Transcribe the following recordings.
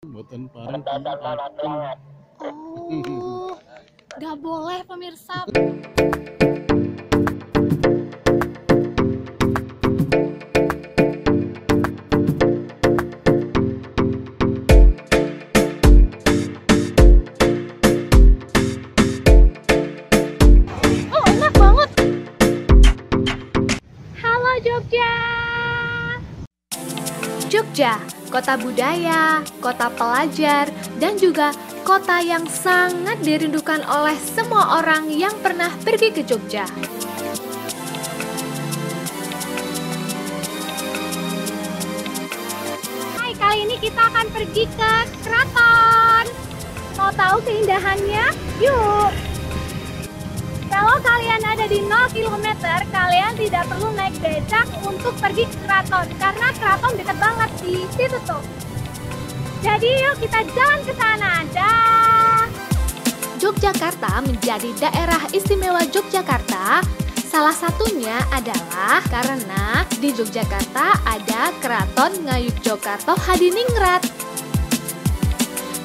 Buatan parang pakem. Oh, nggak boleh pemirsa. Oh, enak banget. Halo Jogja. Jogja, kota budaya, kota pelajar, dan juga kota yang sangat dirindukan oleh semua orang yang pernah pergi ke Jogja. Hai, kali ini kita akan pergi ke keraton. Mau tahu keindahannya? Yuk! Kalau kalian ada di 0 km, kalian tidak perlu naik becak untuk pergi ke keraton, karena keraton dekat banget di situ tuh. Jadi yuk kita jalan ke sana. Dah. Yogyakarta menjadi daerah istimewa Yogyakarta. Salah satunya adalah karena di Yogyakarta ada Keraton Ngayogyakarta Hadiningrat.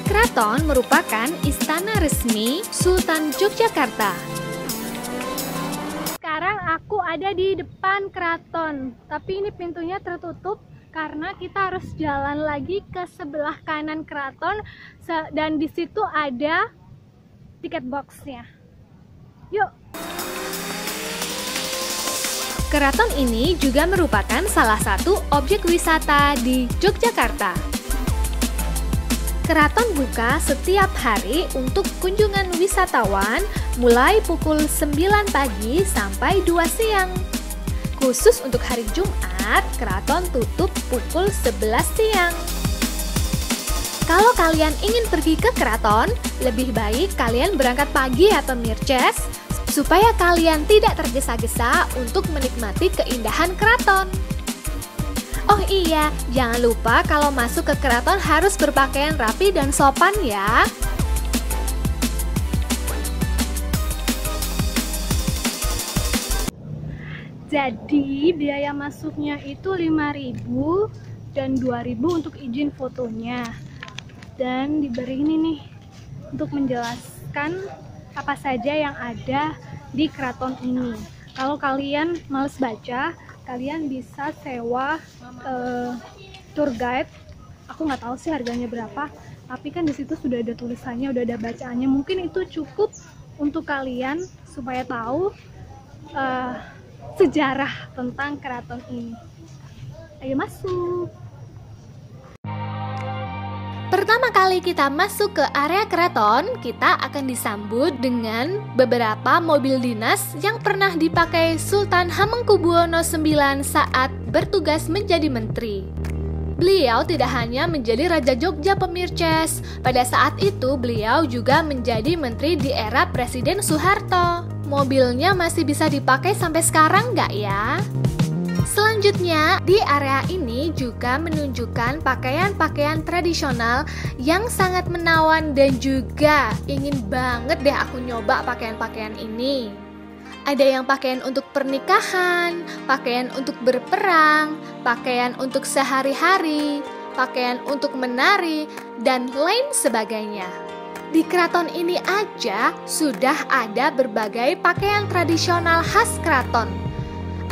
Keraton merupakan istana resmi Sultan Yogyakarta. Sekarang aku ada di depan keraton, tapi ini pintunya tertutup karena kita harus jalan lagi ke sebelah kanan keraton dan di situ ada tiket boxnya. Yuk. Keraton ini juga merupakan salah satu objek wisata di Yogyakarta. Keraton buka setiap hari untuk kunjungan wisatawan mulai pukul 9 pagi sampai 2 siang. Khusus untuk hari Jumat, keraton tutup pukul 11 siang. Kalau kalian ingin pergi ke keraton, lebih baik kalian berangkat pagi ya pemirces, supaya kalian tidak tergesa-gesa untuk menikmati keindahan keraton. Oh iya, jangan lupa kalau masuk ke keraton harus berpakaian rapi dan sopan ya. Jadi biaya masuknya itu 5.000 dan 2.000 untuk izin fotonya. Dan diberi ini nih untuk menjelaskan apa saja yang ada di keraton ini. Kalau kalian males baca, kalian bisa sewa tour guide. Aku nggak tahu sih harganya berapa, tapi kan di situ sudah ada tulisannya, udah ada bacaannya. Mungkin itu cukup untuk kalian supaya tahu sejarah tentang keraton ini. Ayo masuk. Pertama kali kita masuk ke area keraton, kita akan disambut dengan beberapa mobil dinas yang pernah dipakai Sultan Hamengkubuwono IX saat bertugas menjadi menteri. Beliau tidak hanya menjadi Raja Jogja pemirces, pada saat itu beliau juga menjadi menteri di era Presiden Soeharto. Mobilnya masih bisa dipakai sampai sekarang nggak ya? Selanjutnya, di area ini juga menunjukkan pakaian-pakaian tradisional yang sangat menawan dan juga ingin banget deh aku nyoba pakaian-pakaian ini. Ada yang pakaian untuk pernikahan, pakaian untuk berperang, pakaian untuk sehari-hari, pakaian untuk menari, dan lain sebagainya. Di keraton ini aja sudah ada berbagai pakaian tradisional khas keraton.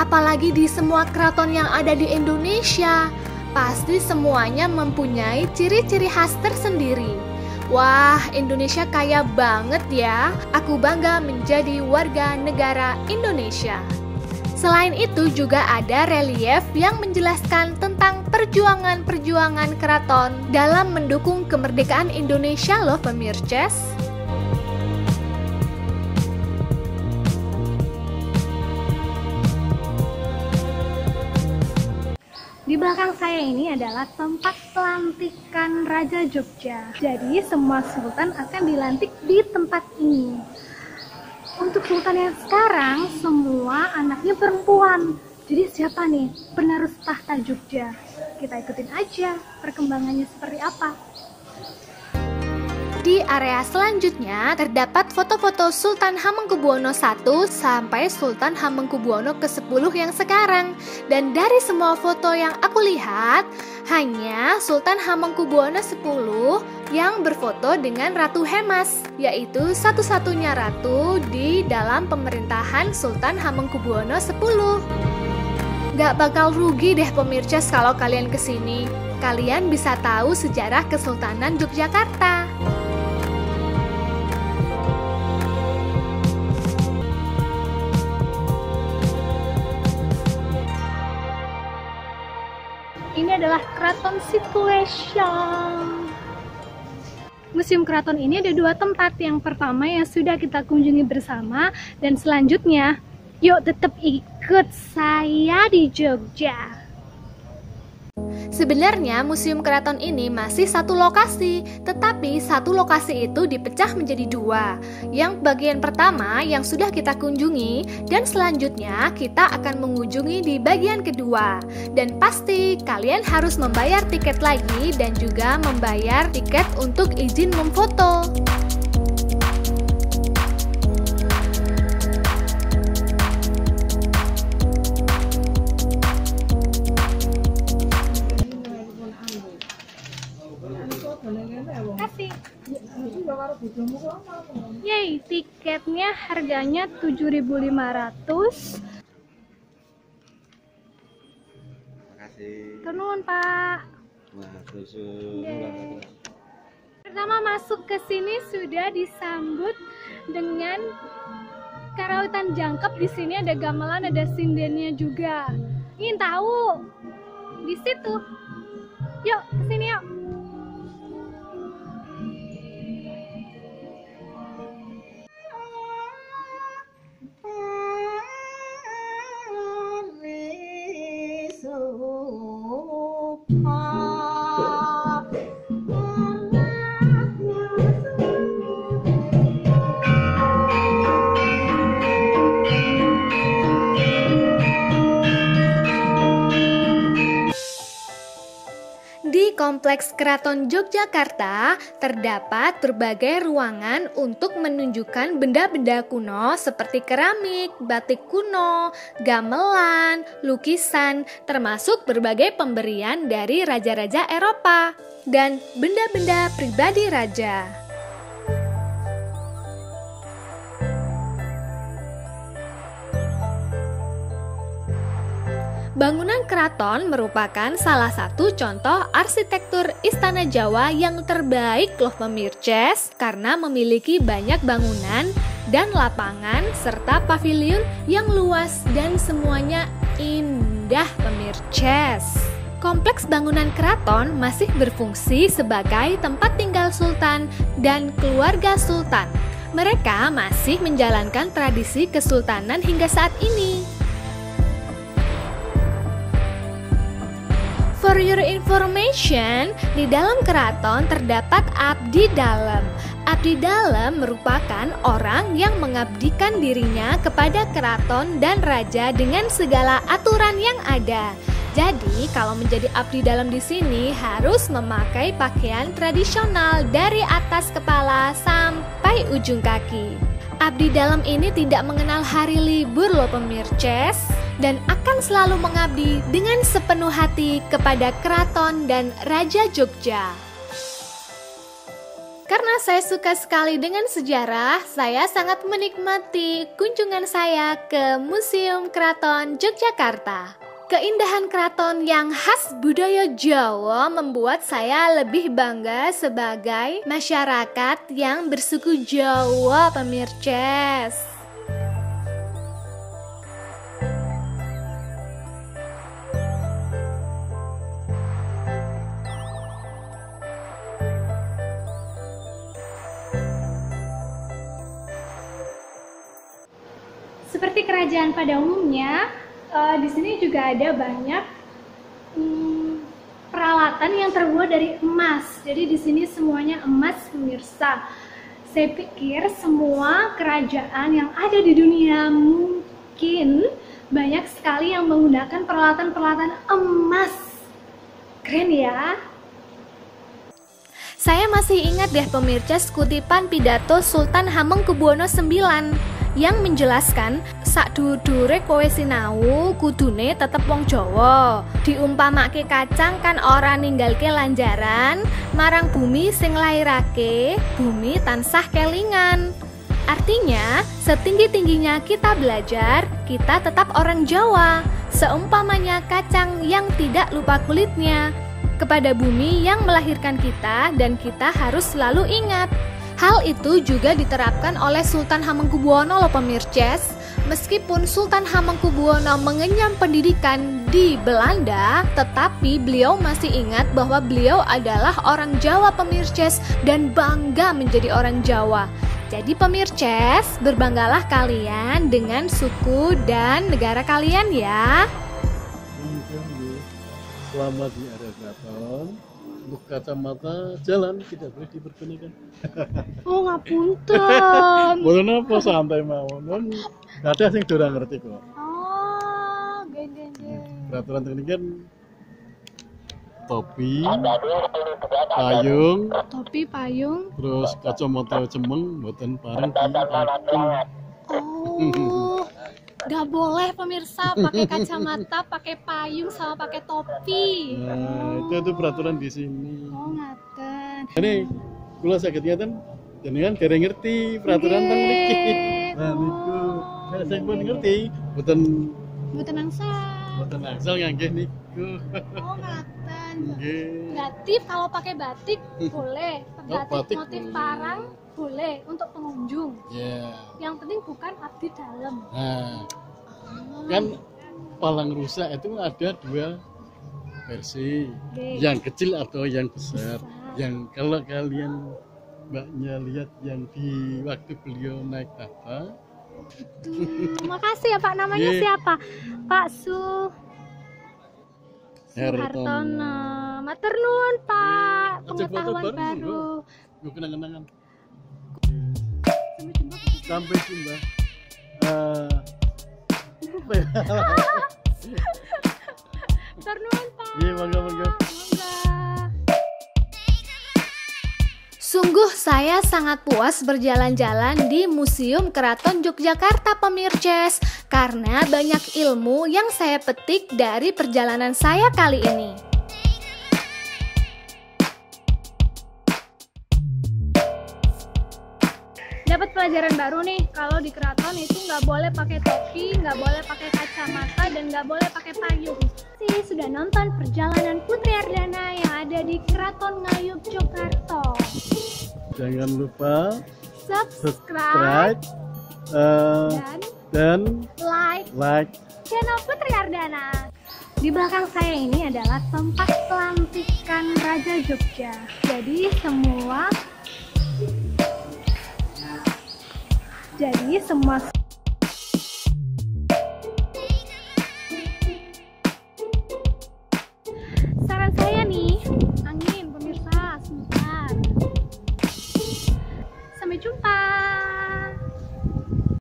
Apalagi di semua keraton yang ada di Indonesia, pasti semuanya mempunyai ciri-ciri khas tersendiri. Wah, Indonesia kaya banget ya. Aku bangga menjadi warga negara Indonesia. Selain itu juga ada relief yang menjelaskan tentang perjuangan-perjuangan keraton dalam mendukung kemerdekaan Indonesia loh pemirces. Di belakang saya ini adalah tempat pelantikan Raja Jogja. Jadi semua sultan akan dilantik di tempat ini. Untuk sultan yang sekarang, semua anaknya perempuan. Jadi siapa nih penerus tahta Jogja? Kita ikutin aja perkembangannya seperti apa. Di Di area selanjutnya terdapat foto-foto Sultan Hamengkubuwono I sampai Sultan Hamengkubuwono ke-10 yang sekarang. Dan dari semua foto yang aku lihat, hanya Sultan Hamengkubuwono X yang berfoto dengan Ratu Hemas, yaitu satu-satunya ratu di dalam pemerintahan Sultan Hamengkubuwono X. Gak bakal rugi deh pemirsa kalau kalian kesini. Kalian bisa tahu sejarah Kesultanan Yogyakarta. Ini adalah Keraton Situation. Museum Keraton ini ada dua tempat. Yang pertama yang sudah kita kunjungi bersama, dan selanjutnya yuk tetap ikut saya di Jogja. Sebenarnya Museum Keraton ini masih satu lokasi, tetapi satu lokasi itu dipecah menjadi dua. Yang bagian pertama yang sudah kita kunjungi, dan selanjutnya kita akan mengunjungi di bagian kedua. Dan pasti kalian harus membayar tiket lagi dan juga membayar tiket untuk izin memfoto. Kasih. Yeay, tiketnya harganya 7.500. Makasih. Turun, Pak. Wah, susu. Pertama masuk ke sini sudah disambut dengan karawitan jangkep. Di sini ada gamelan, ada sindennya juga. Ingin tahu? Di situ. Yuk, ke sini yuk. Di Kompleks Keraton Yogyakarta terdapat berbagai ruangan untuk menunjukkan benda-benda kuno seperti keramik, batik kuno, gamelan, lukisan, termasuk berbagai pemberian dari raja-raja Eropa dan benda-benda pribadi raja. Bangunan keraton merupakan salah satu contoh arsitektur istana Jawa yang terbaik loh pemirces, karena memiliki banyak bangunan dan lapangan serta pavilion yang luas dan semuanya indah pemirces. Kompleks bangunan keraton masih berfungsi sebagai tempat tinggal sultan dan keluarga sultan. Mereka masih menjalankan tradisi kesultanan hingga saat ini. For your information, di dalam keraton terdapat abdi dalam. Abdi dalam merupakan orang yang mengabdikan dirinya kepada keraton dan raja dengan segala aturan yang ada. Jadi, kalau menjadi abdi dalam di sini harus memakai pakaian tradisional dari atas kepala sampai ujung kaki. Abdi dalam ini tidak mengenal hari libur loh pemirces, dan akan selalu mengabdi dengan sepenuh hati kepada keraton dan Raja Jogja. Karena saya suka sekali dengan sejarah, saya sangat menikmati kunjungan saya ke Museum Keraton Yogyakarta. Keindahan keraton yang khas budaya Jawa membuat saya lebih bangga sebagai masyarakat yang bersuku Jawa, pemirces. Seperti kerajaan pada umumnya, di sini juga ada banyak peralatan yang terbuat dari emas. Jadi di sini semuanya emas, pemirsa. Saya pikir semua kerajaan yang ada di dunia mungkin banyak sekali yang menggunakan peralatan-peralatan emas. Keren ya? Saya masih ingat deh pemirsa kutipan pidato Sultan Hamengkubuwono IX yang menjelaskan sakdudure kowe sinau kudune tetep wong Jawa. Diumpamake kacang kan ora ninggalke lanjaran, marang bumi sing lairake, bumi tansah kelingan. Artinya, setinggi-tingginya kita belajar, kita tetap orang Jawa. Seumpamanya kacang yang tidak lupa kulitnya, kepada bumi yang melahirkan kita dan kita harus selalu ingat. Hal itu juga diterapkan oleh Sultan Hamengkubuwono loh pemirsa. Meskipun Sultan Hamengkubuwono mengenyam pendidikan di Belanda, tetapi beliau masih ingat bahwa beliau adalah orang Jawa pemirsa dan bangga menjadi orang Jawa. Jadi pemirsa, berbanggalah kalian dengan suku dan negara kalian ya. Selamat di area keraton. Untuk kacamata jalan tidak boleh dipergunakan. Oh ngapunten. Boleh apa santai mawon. Ada sing ora ngerti kok. Oh, geng. Peraturan teknik kan topi, payung, terus kacamata cemeng mboten pareng dipatung. Oh, nggak boleh pemirsa pakai kacamata, pakai payung, sama pakai topi. Nah, itu peraturan di sini. Oh, ngaten. Ini kula saged ngaten jenengan dereng ngerti peraturan teng mriki. Nah niku nek sing pun ngerti mboten angsal nganggih niku. Oh, ngaten. Nggih. Berarti kalau pakai batik boleh, batik motif parang boleh untuk pengunjung. Ya. Yang penting bukan abdi dalam. Nah, kan palang rusak itu ada dua versi, yang kecil atau yang besar. Yang kalau kalian mbaknya lihat yang di waktu beliau naik tahta. Makasih ya Pak, namanya siapa? Pak Hartono. Matur nuwun Pak, pengetahuan baru. Gue kenang-kenangan. Sampai jumpa. Matur nuwun Pak. Iya, monggo. Sungguh saya sangat puas berjalan-jalan di Museum Keraton Yogyakarta pemirsa, karena banyak ilmu yang saya petik dari perjalanan saya kali ini. Dapat pelajaran baru nih, kalau di keraton itu nggak boleh pakai topi, nggak boleh pakai kacamata, dan nggak boleh pakai payung. Sudah nonton perjalanan Putri Ardana yang ada di Keraton Ngayuk Yogyakarta. Jangan lupa subscribe dan like channel Putri Ardana. Di belakang saya ini adalah tempat pelantikan Raja Jogja. Jadi semua